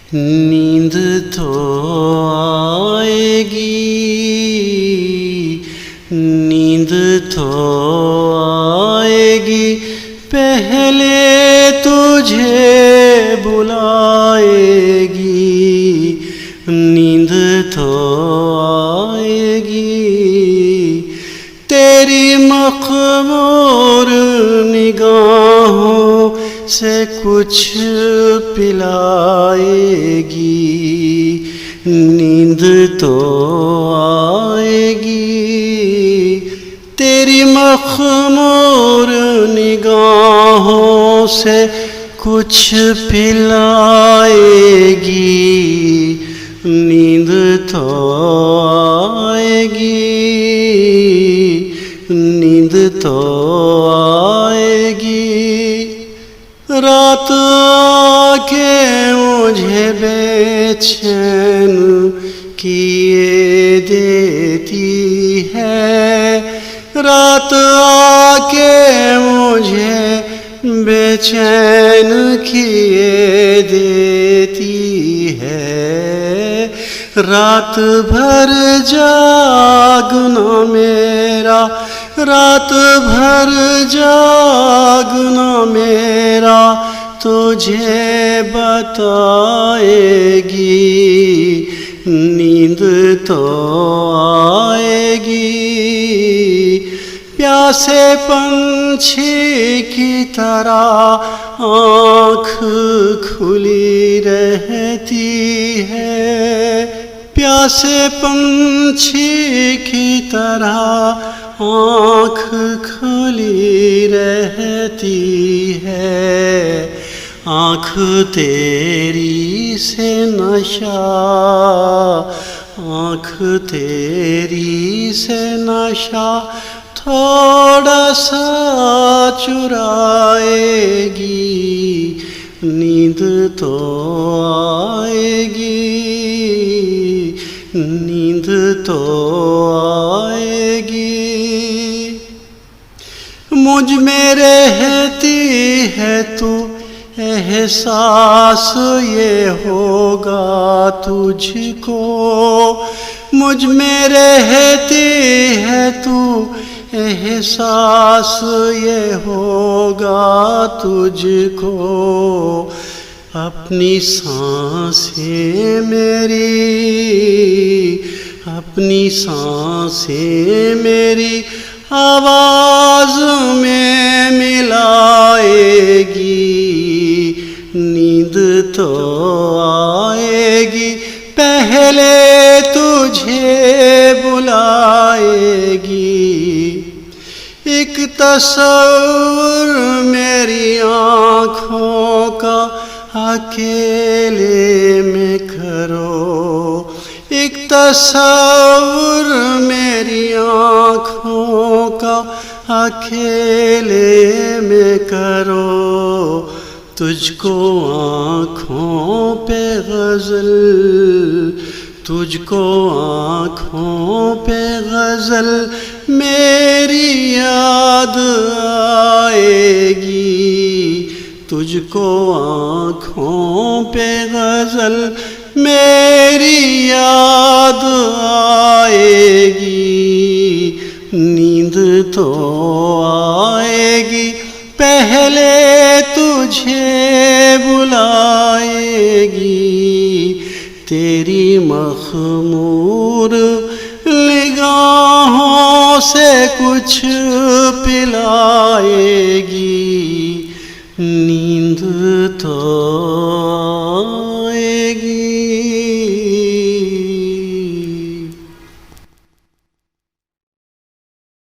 नींद तो आएगी, नींद तो आएगी, पहले तुझे बुलाएगी। नींद तो आएगी, तेरी मखमूर निगाहों से कुछ पिलाएगी। नींद तो आएगी, तेरी मखमूर निगाहों से कुछ पिलाएगी। नींद तो आएगी, नींद तो आएगी। रात आके मुझे बेचैन किए देती है, रात आके मुझे बेचैन किए देती है। रात भर जागना मेरा, रात भर जागना मेरा तुझे बताएगी। नींद तो आएगी, प्यासे पंछी की तरह आँख खुली रहती है, प्यासे पंछी की तरह आँख खुली रहती है। आँख तेरी से नशा, आँख तेरी से नशा थोड़ा सा चुराएगी। नींद तो आएगी, नींद तो आएगी। मुझ में रहती है तू, एहसास ये होगा तुझको। मुझ में रहती है तू, एहसास ये होगा तुझको। अपनी सांसें मेरी, अपनी सांसें मेरी आवाज़ में मिलाएगी। नींद तो आएगी, पहले तुझे बुलाएगी। एक तस्वीर मेरी आँखों का अकेले में करो, एक तस्वीर मेरी आँखों का अकेले में करो। तुझको आँखों पे गज़ल, तुझको आँखों पे गज़ल मेरी याद आएगी। तुझको आँखों पे गज़ल मेरी याद आएगी। नींद तो आएगी, पहले तुझे बुलाएगी। तेरी मखमूर निगाहों से कुछ पिलाएगी।